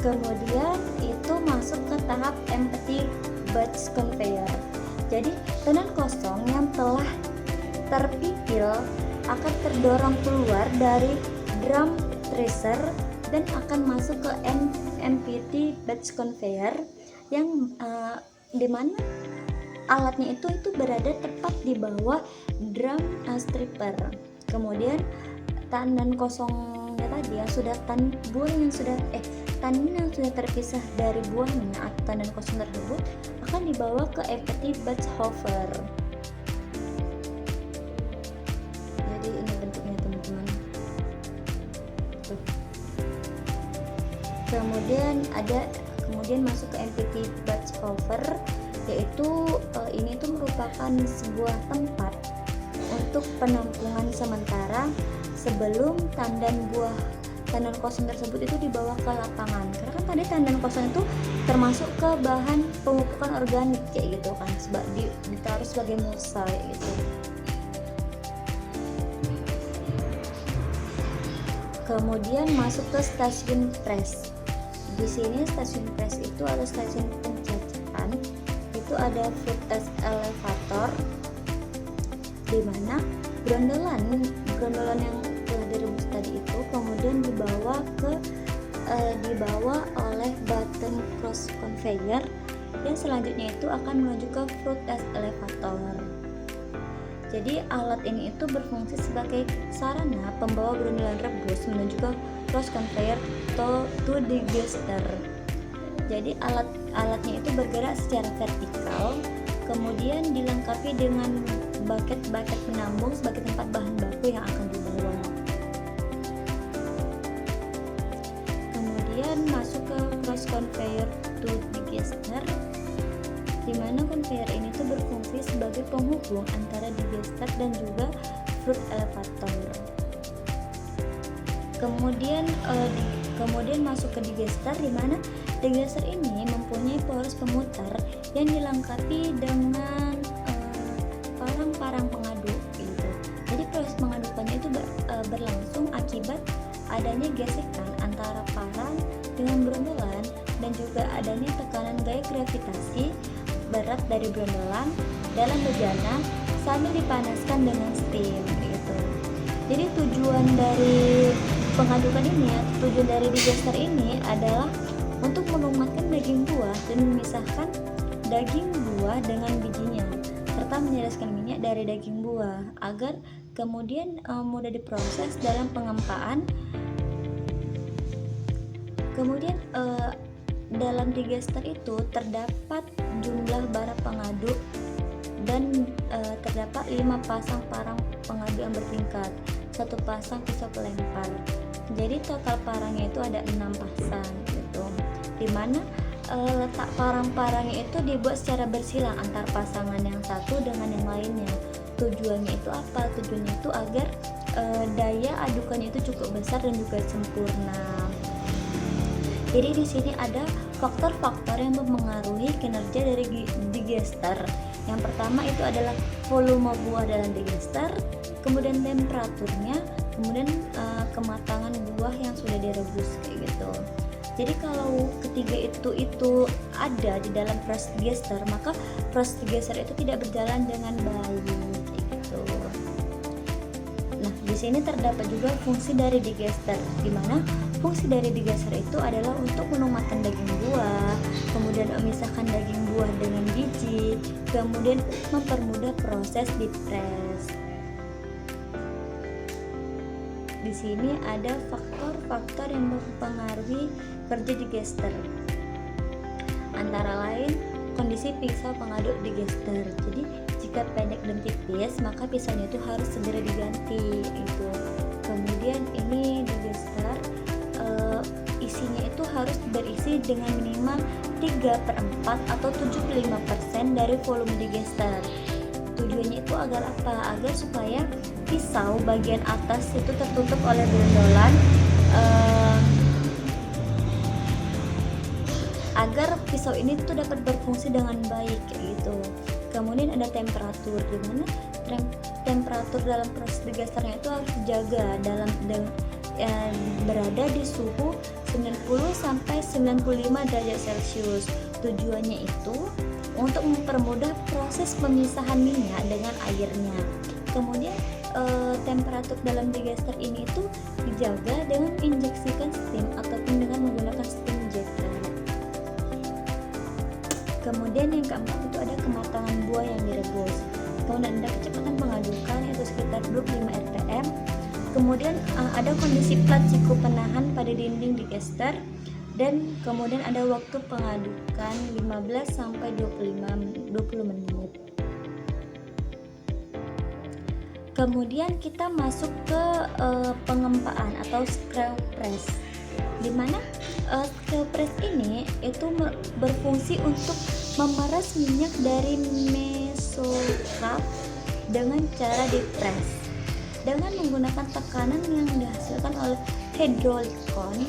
Kemudian itu masuk ke tahap empty batch conveyor. Jadi tenan kosong yang telah terpipil akan terdorong keluar dari drum tracer dan akan masuk ke empty batch conveyor yang dimana alatnya itu berada tepat di bawah drum stripper. Kemudian tanan kosongnya tadi yang sudah tanin yang sudah terpisah dari buahnya atau tanan kosong tersebut akan dibawa ke empty batch hopper. Jadi ini bentuknya teman-teman. Kemudian masuk ke empty batch hopper, yaitu ini tuh merupakan sebuah tempat untuk penampungan sementara sebelum tandan kosong tersebut itu dibawa ke lapangan. Karena kan tadi tandan kosong itu termasuk ke bahan pemupukan organik kayak gitu kan, ditaruh sebagai mulsa gitu. Kemudian masuk ke stasiun press. Di sini stasiun press itu atau stasiun pencacahan itu ada fruit test elevator, di mana brondolan yang telah direbus tadi itu kemudian dibawa oleh button cross conveyor yang selanjutnya itu akan menuju ke fruit test elevator. Jadi alat ini itu berfungsi sebagai sarana pembawa brondolan rebus menuju ke cross conveyor to digester. Jadi alatnya itu bergerak secara vertikal, kemudian dilengkapi dengan bucket penambung sebagai tempat bahan baku yang akan dibawa. Kemudian masuk ke cross conveyor to digester, di mana conveyor ini tuh berfungsi sebagai penghubung antara digester dan juga fruit elevator. Kemudian masuk ke digester, di mana digester ini mempunyai poros pemutar yang dilengkapi dengan parang pengaduk gitu. Jadi proses pengadukannya itu berlangsung akibat adanya gesekan antara parang dengan brondolan dan juga adanya tekanan gaya gravitasi berat dari brondolan dalam bejana sambil dipanaskan dengan steam gitu. Jadi tujuan dari pengadukan ini, tujuan dari digester ini adalah untuk melumatkan daging buah dan memisahkan daging buah dengan bijinya, serta menyereskan minyak dari daging buah agar kemudian mudah diproses dalam pengempaan. Kemudian dalam digester itu terdapat jumlah bara pengaduk dan terdapat 5 pasang parang pengaduk yang bertingkat, 1 pasang pisau pelempar. Jadi total parangnya itu ada 6 pasang gitu, dimana letak parang-parangnya itu dibuat secara bersilang antar pasangan yang satu dengan yang lainnya. Tujuannya itu apa? Tujuannya itu agar daya adukannya itu cukup besar dan juga sempurna. Jadi di sini ada faktor-faktor yang mempengaruhi kinerja dari digester. Yang pertama itu adalah volume buah dalam digester, kemudian temperaturnya, kemudian kematangan buah yang sudah direbus kayak gitu. Jadi kalau ketiga itu ada di dalam proses digester, maka proses digester itu tidak berjalan dengan baik gitu. Nah, di sini terdapat juga fungsi dari digester, di mana fungsi dari digester itu adalah untuk menumatkan daging buah, kemudian memisahkan daging buah dengan biji, kemudian mempermudah proses dipres. Di sini ada faktor-faktor yang mempengaruhi kerja digester. Antara lain kondisi pisau pengaduk digester. Jadi jika pendek dan tipis, maka pisaunya itu harus segera diganti itu. Kemudian ini digester isinya itu harus berisi dengan minimal 3/4 atau 75% dari volume digester. Tujuannya itu agar apa? Agar supaya pisau bagian atas itu tertutup oleh bendolan, agar pisau ini tuh dapat berfungsi dengan baik gitu. Kemudian ada temperatur, di mana temperatur dalam proses digesternya itu harus dijaga berada di suhu 90 sampai 95 derajat Celcius. Tujuannya itu untuk mempermudah proses pemisahan minyak dengan airnya. Kemudian temperatur dalam digester ini itu dijaga dengan injeksikan steam ataupun dengan menggunakan steam injector. Kemudian yang keempat itu ada kematangan buah yang direbus. Kemudian ada kecepatan pengadukan yaitu sekitar 25 rpm. Kemudian ada kondisi plat siku penahan pada dinding digester, dan kemudian ada waktu pengadukan 15 sampai 20 menit. Kemudian kita masuk ke pengempaan atau screw press, di mana screw press ini itu berfungsi untuk memeras minyak dari mesocarp dengan cara dipres dengan menggunakan tekanan yang dihasilkan oleh hydraulic cone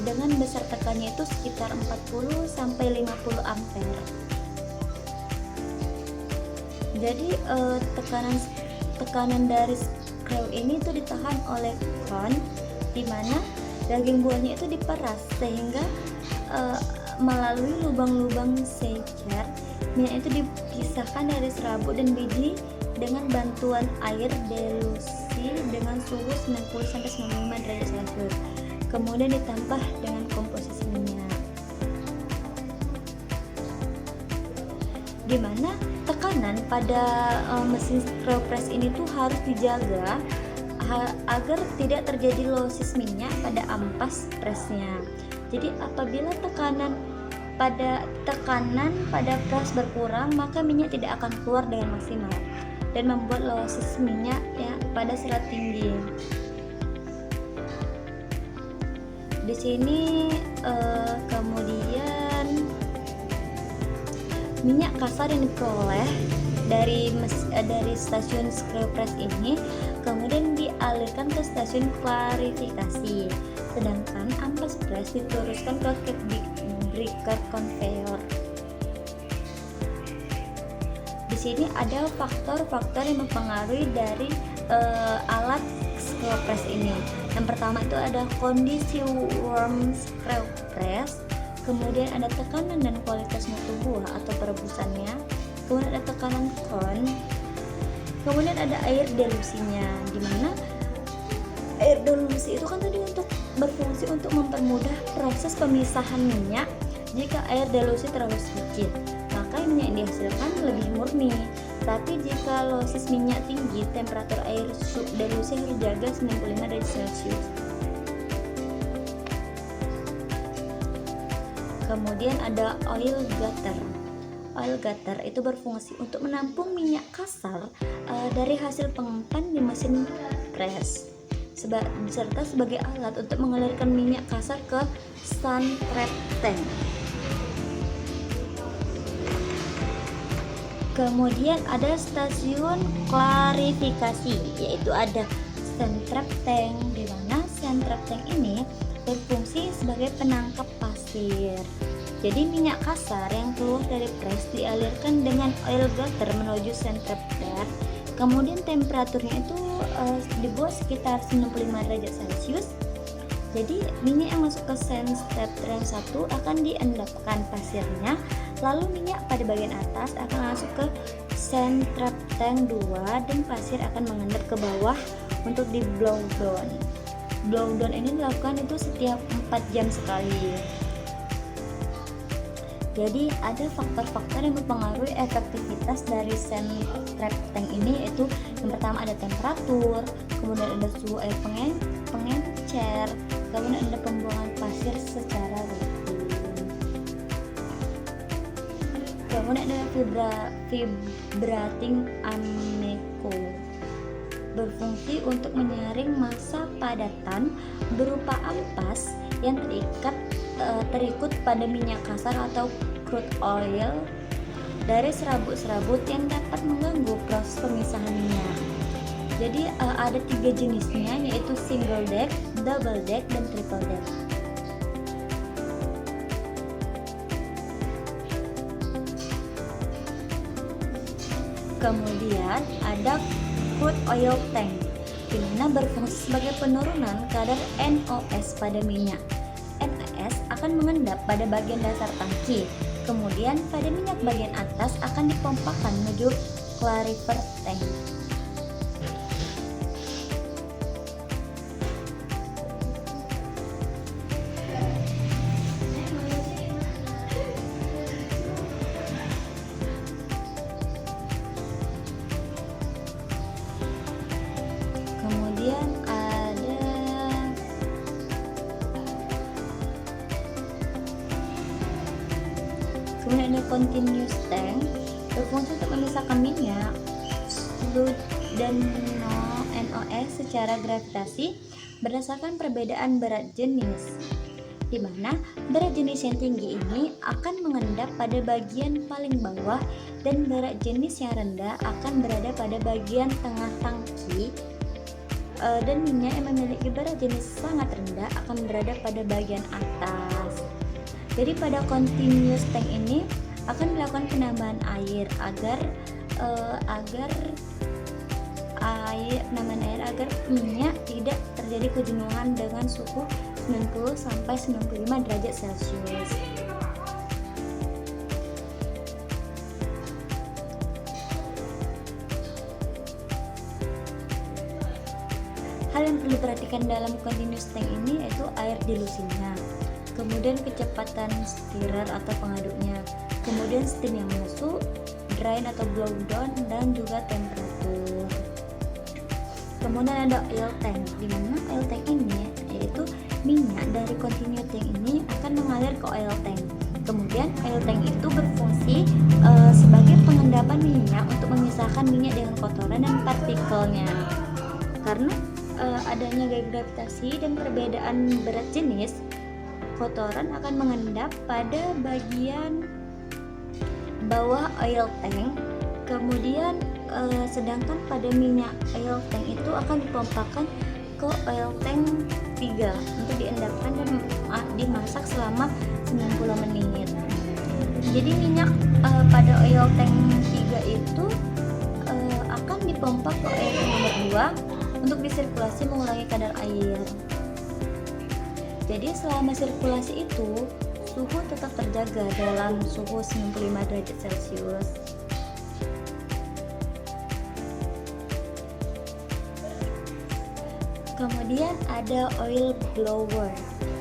dengan besar tekanannya itu sekitar 40 sampai 50 ampere. Jadi tekanan dari screw ini itu ditahan oleh cone, di mana daging buahnya itu diperas sehingga melalui lubang-lubang secer minyak itu dipisahkan dari serabut dan biji dengan bantuan air delusi dengan suhu 90-95 derajat Celcius. Kemudian ditambah dengan komposisi minyak, di mana tekanan pada mesin screw press ini tuh harus dijaga agar tidak terjadi losis minyak pada ampas presnya. Jadi apabila tekanan pada pres berkurang, maka minyak tidak akan keluar dengan maksimal dan membuat losis minyak ya pada serat tinggi. Di sini kemudian minyak kasar yang diperoleh dari stasiun screw press ini kemudian dialirkan ke stasiun klarifikasi, sedangkan ampas press diteruskan ke breaker conveyor. Di sini ada faktor-faktor yang mempengaruhi dari alat screw press ini. Yang pertama itu ada kondisi warm screw press, kemudian ada tekanan dan kualitas mutu buah atau perebusannya, kemudian ada tekanan cone, kemudian ada air delusinya, di mana air delusi itu kan tadi untuk berfungsi untuk mempermudah proses pemisahan minyak. Jika air delusi terlalu sedikit, maka minyak yang dihasilkan lebih murni. Tapi jika losis minyak tinggi, temperatur air delusi harus dijaga 95 derajat Celcius. Kemudian ada oil gutter. Oil gutter itu berfungsi untuk menampung minyak kasar dari hasil pengempan di mesin press, serta sebagai alat untuk mengalirkan minyak kasar ke sun trap tank. Kemudian ada stasiun klarifikasi, yaitu ada sun trap tank, di mana sun trap tank ini berfungsi sebagai penangkap pasir. Jadi minyak kasar yang keluar dari press dialirkan dengan oil gutter menuju sun trap tank. Kemudian temperaturnya itu dibuat sekitar 95 derajat Celcius. Jadi minyak yang masuk ke sun trap tank 1 akan diendapkan pasirnya, lalu minyak pada bagian atas akan masuk ke sun trap tank 2 dan pasir akan mengendap ke bawah untuk di blow down. Blow down ini dilakukan itu setiap 4 jam sekali. Jadi ada faktor-faktor yang mempengaruhi efektivitas dari sand trap tank ini, yaitu yang pertama ada temperatur, kemudian ada suhu air pengencer, kemudian ada pembuangan pasir secara rutin, kemudian ada vibrating ameko, berfungsi untuk menyaring massa padatan berupa ampas yang terikut pada minyak kasar atau crude oil dari serabut-serabut yang dapat mengganggu proses pemisahan minyak. Jadi ada 3 jenisnya, yaitu single deck, double deck, dan triple deck. Kemudian ada crude oil tank, di mana berfungsi sebagai penurunan kadar NOS pada minyak. NOS akan mengendap pada bagian dasar tangki, kemudian pada minyak bagian atas akan dipompakan menuju clarifier tank. Kemudian ada continuous tank, berfungsi untuk memisahkan minyak, fluid dan NOx secara gravitasi berdasarkan perbedaan berat jenis, di mana berat jenis yang tinggi ini akan mengendap pada bagian paling bawah dan berat jenis yang rendah akan berada pada bagian tengah tangki, dan minyak yang memiliki berat jenis sangat rendah akan berada pada bagian atas. Jadi pada continuous tank ini akan dilakukan penambahan air agar minyak tidak terjadi kejenuhan dengan suhu 90 sampai 95 derajat Celcius. Hal yang perlu diperhatikan dalam continuous tank ini yaitu air dilusinya, kemudian kecepatan stirrer atau pengaduknya, kemudian steam yang masuk, drain atau blow down, dan juga temperatur. Kemudian ada oil tank, di mana oil tank ini yaitu minyak dari continuous tank ini akan mengalir ke oil tank. Kemudian oil tank itu berfungsi sebagai pengendapan minyak untuk memisahkan minyak dengan kotoran dan partikelnya. Karena adanya gaya gravitasi dan perbedaan berat jenis, kotoran akan mengendap pada bagian bawah oil tank, kemudian sedangkan pada minyak oil tank itu akan dipompakan ke oil tank 3 untuk diendapkan dan dimasak selama 90 menit. Jadi minyak pada oil tank 3 itu akan dipompa ke oil tank nomor 2 untuk disirkulasi mengurangi kadar air. Jadi selama sirkulasi itu suhu tetap terjaga dalam suhu 95 derajat Celcius. Kemudian ada oil blower,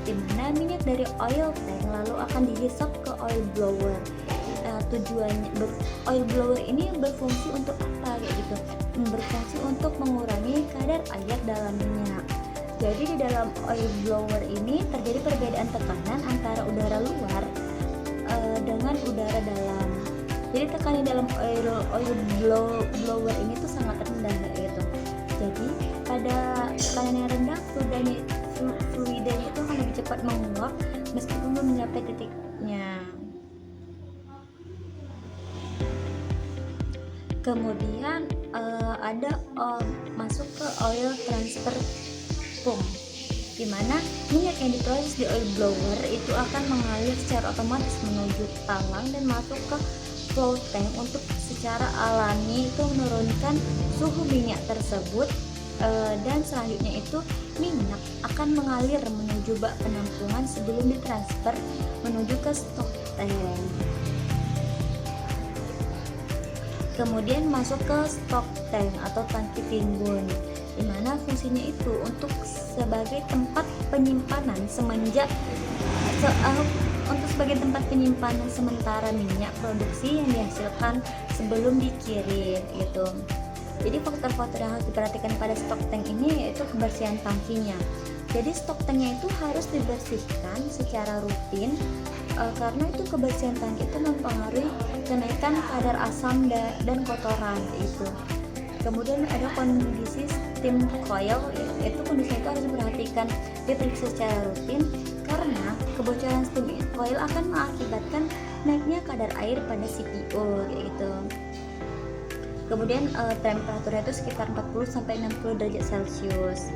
di mana minyak dari oil tank lalu akan dihisap ke oil blower. Tujuannya oil blower ini berfungsi untuk apa gitu? Berfungsi untuk mengurangi kadar air dalam minyak. Jadi di dalam oil blower ini terjadi perbedaan tekanan antara udara luar dengan udara dalam. Jadi tekanan dalam oil blower ini tuh sangat rendah gitu. Jadi pada tekanan yang rendah fluidanya itu akan lebih cepat menguap meskipun belum mencapai titiknya. Kemudian ada masuk ke oil transfer pump, di mana minyak yang diproses di oil blower itu akan mengalir secara otomatis menuju talang dan masuk ke flow tank untuk secara alami itu menurunkan suhu minyak tersebut, dan selanjutnya itu minyak akan mengalir menuju bak penampungan sebelum ditransfer menuju ke stok tank. Kemudian masuk ke stok tank atau tangki timbun. dimana fungsinya itu untuk sebagai tempat penyimpanan untuk sebagai tempat penyimpanan sementara minyak produksi yang dihasilkan sebelum dikirim gitu. Jadi faktor-faktor yang harus diperhatikan pada stok tank ini yaitu kebersihan tangkinya. Jadi stok tanknya itu harus dibersihkan secara rutin karena itu kebersihan tangki itu mempengaruhi kenaikan kadar asam dan kotoran itu. Kemudian ada kondisi steam coil, itu kondisi itu harus diperhatikan, diperiksa secara rutin karena kebocoran steam coil akan mengakibatkan naiknya kadar air pada CPO gitu. Kemudian temperaturnya itu sekitar 40-60 derajat Celcius.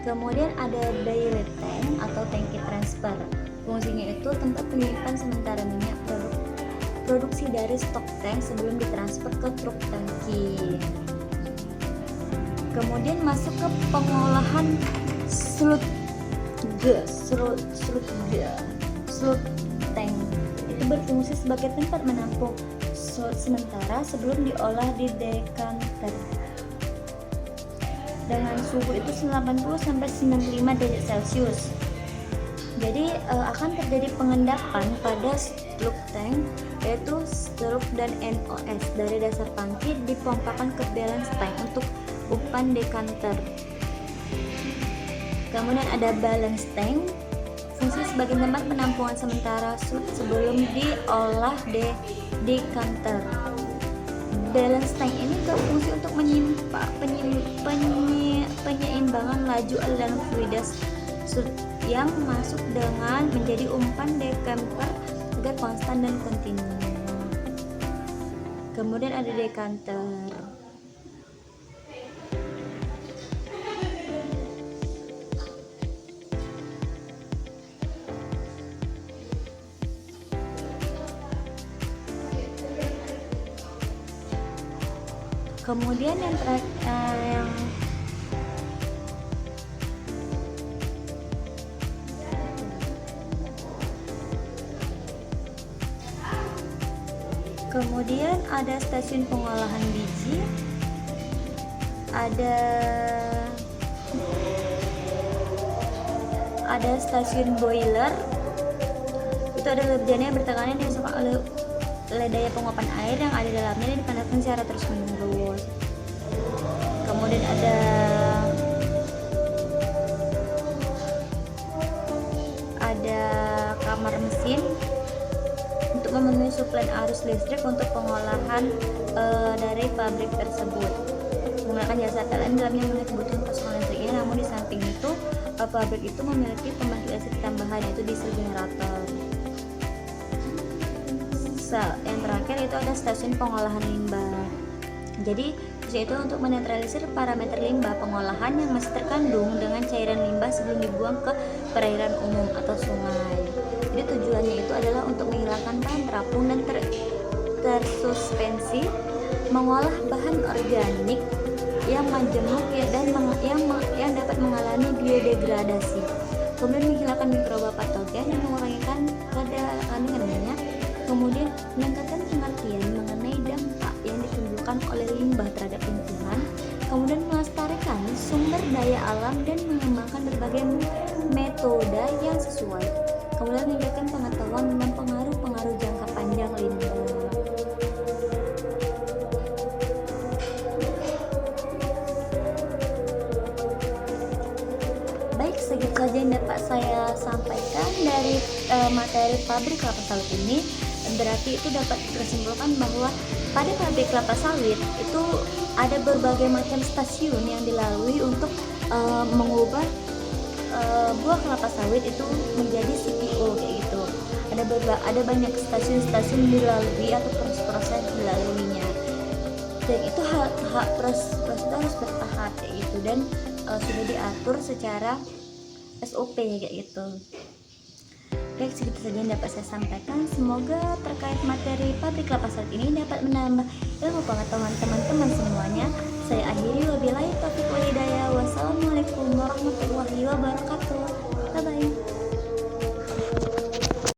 Kemudian ada dilute tank atau tangki transfer. Fungsinya itu tempat penyimpan sementara minyak produksi dari stok tank sebelum ditransfer ke truk tangki. Kemudian masuk ke pengolahan sludge tank. Itu berfungsi sebagai tempat menampung sludge sementara sebelum diolah di dekanter dengan suhu itu 80-95 derajat Celcius. Jadi akan terjadi pengendapan pada sludge tank, yaitu sludge dan NOS dari dasar tangki dipompakan ke balance tank untuk umpan dekanter. Kemudian ada balance tank, fungsi sebagai tempat penampungan sementara sludge sebelum diolah dekanter. Balance tank ini berfungsi untuk penyeimbangan laju aliran fluida yang masuk dengan menjadi umpan dekanter agar konstan dan kontinu. Kemudian ada dekanter. Kemudian yang kemudian ada stasiun pengolahan biji, ada stasiun boiler. Itu adalah bejana yang bertekanan yang disebabkan oleh daya penguapan air yang ada dalamnya dan dipanaskan secara terus menerus. Kemudian ada kamar mesin untuk memenuhi suplai arus listrik untuk pengolahan dari pabrik tersebut. Menggunakan jasa PLN dalamnya memenuhi kebutuhan pasokan listriknya, namun di samping itu pabrik itu memiliki pembangkit listrik tambahan yaitu diesel generator. Yang terakhir itu ada stasiun pengolahan limbah. Jadi itu untuk menetralisir parameter limbah pengolahan yang masih terkandung dengan cairan limbah sebelum dibuang ke perairan umum atau sungai. Jadi tujuannya itu adalah untuk menghilangkan bahan terapung dan tersuspensi, mengolah bahan organik yang majemuk dan yang dapat mengalami biodegradasi, kemudian menghilangkan mikroba patogen dan mengurangi kadar kandungannya. Kemudian meningkatkan pengertian mengenai dampak yang ditimbulkan oleh limbah terhadap lingkungan, kemudian melestarikan sumber daya alam dan mengembangkan berbagai metode yang sesuai, kemudian meningkatkan pengetahuan tentang pengaruh jangka panjang limbah. Baik, segitu saja yang dapat saya sampaikan dari materi pabrik kelapa sawit ini. Berarti itu dapat disimpulkan bahwa pada pabrik kelapa sawit itu ada berbagai macam stasiun yang dilalui untuk mengubah buah kelapa sawit itu menjadi CPO kayak gitu. Ada banyak stasiun dilalui atau proses dilaluinya. Dan itu proses itu harus bertahap kayak gitu, dan sudah diatur secara SOP kayak gitu. Baik, segitu saja yang dapat saya sampaikan. Semoga terkait materi pabrik kelapa sawit ini dapat menambah ilmu pengetahuan teman-teman semuanya. Saya akhiri, wabillahi taufiq wal hidayah. Wassalamualaikum warahmatullahi wabarakatuh.